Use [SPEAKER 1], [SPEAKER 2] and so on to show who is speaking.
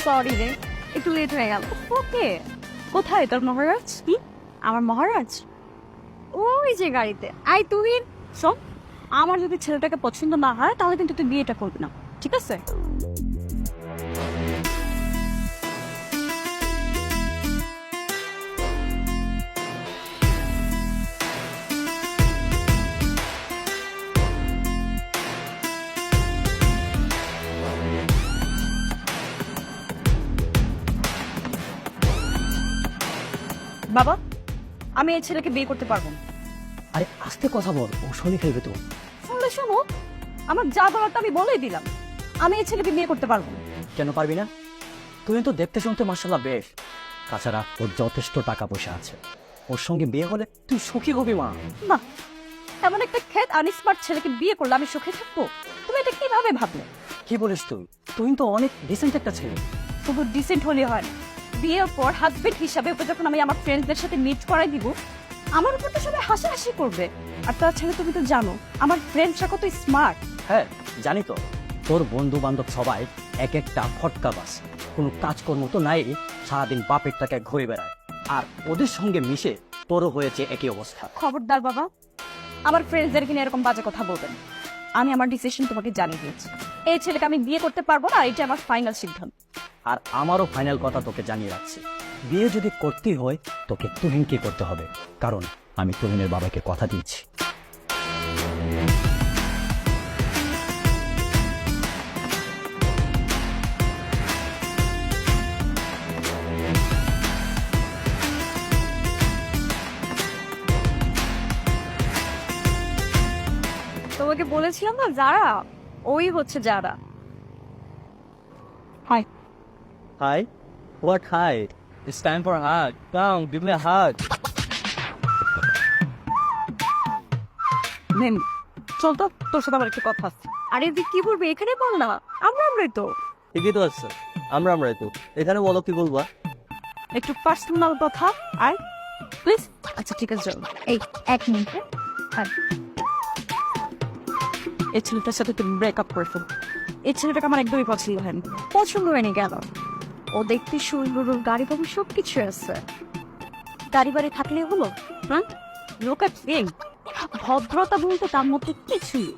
[SPEAKER 1] Sorry রে, একটু late হয়ে গেল। ওকে, কোথায় তোর মহারাজ? কি আমার মহারাজ? ওই যে গাড়িতে। আই তুই শোন, আমার যদি ছেলেটাকে পছন্দ না হয় তাহলে কিন্তু তুই বিয়েটা করবি না, ঠিক আছে? বাবা, আমি এই ছেলেকে বিয়ে করতে পারবো না।
[SPEAKER 2] আরে আস্তে কথা বল, ও শুনে ফেলবে তো।
[SPEAKER 1] শুনলে শোনো, আমার যা বলার আমি বলেই দিলাম, আমি এই ছেলেকে বিয়ে করতে পারবো না।
[SPEAKER 2] কেন পারবি না? তুই তো দেখতে শুনতে মার্শাল্লাহ বেশ। তাছাড়া ওর যথেষ্ট টাকা পয়সা আছে, ওর সঙ্গে বিয়ে হলে তুই সুখী হবি মা।
[SPEAKER 1] না, এমন একটা খেত আনস্মার্ট ছেলেকে বিয়ে করলে আমি সুখে থাকবো? তুমি এটা কিভাবে ভাবলে?
[SPEAKER 2] কি বলিস তুই? তুই তো অনেক ডিসেন্ট একটা ছেলে।
[SPEAKER 1] শুধু ডিসেন্ট হলে হয় না, বিয়ের পর হাজবেন্ড হিসাবে ওকে যখন আমি আমার ফ্রেন্ডসদের সাথে মিট করাই দিব, আমার উপর তো সবাই হাসাহাসি করবে। আর তাছাড়া তুমি তো জানো আমার ফ্রেন্ডসরা কত স্মার্ট।
[SPEAKER 2] হ্যাঁ জানি তো, তোর বন্ধু বান্ধব সবাই এক একটা ফটকা বাস, কোনো কাজকর্ম তো নাই, সারাদিন বাপের টাকায় ঘুরে বেড়ায়। আর ওদের সঙ্গে মিশে তোরও হয়েছে একই অবস্থা।
[SPEAKER 1] খবরদার বাবা, আমার ফ্রেন্ডসদেরকে নিয়ে এরকম বাজে কথা বলবেন। আমি আমার ডিসিশন তোমাকে জানিয়ে দিয়েছি, এই ছেলেকে আমি বিয়ে করতে পারবো না, এটা আমার ফাইনাল সিদ্ধান্ত।
[SPEAKER 2] আর আমারও ফাইনাল কথা তোকে জানিয়ে রাখছি, বিয়ে যদি করতেই হয় তোকে তুহিনকে করতে হবে, কারণ আমি তুহিনের বাবাকে কথা দিয়েছি।
[SPEAKER 1] তোমাকে বলেছিলাম না যারা, ওই হচ্ছে যারা। High.
[SPEAKER 2] Hi. What hi? It's time for a hug. Come, give me a hug.
[SPEAKER 1] নেন, চল তো, তোর সাথে আমার একটু কথা আছে। আরে তুই কি বলবি এখানে বল না, আমরাই তো।
[SPEAKER 2] ঠিকই তো আছে, আমরাই তো। এখানে বলো কি বলবা?
[SPEAKER 1] একটু পার্সোনাল কথা, আয় প্লিজ। আচ্ছা ঠিক আছে, চল। এই 1 মিনিট। এই ছেলেটার সাথে তুমি ব্রেকআপ করে ফেল। এই ছেলেটাকে আমার একদমই পছন্দ হয়নি। পছন্দ হয়নি কেন? ও দেখতে সুন্দর, গাড়ি বাবু সব কিছু আছে। গাড়ি বাড়ি থাকলে হলো? হ্যাঁ, লোক ভদ্রতা বলতে তার মধ্যে কিছুই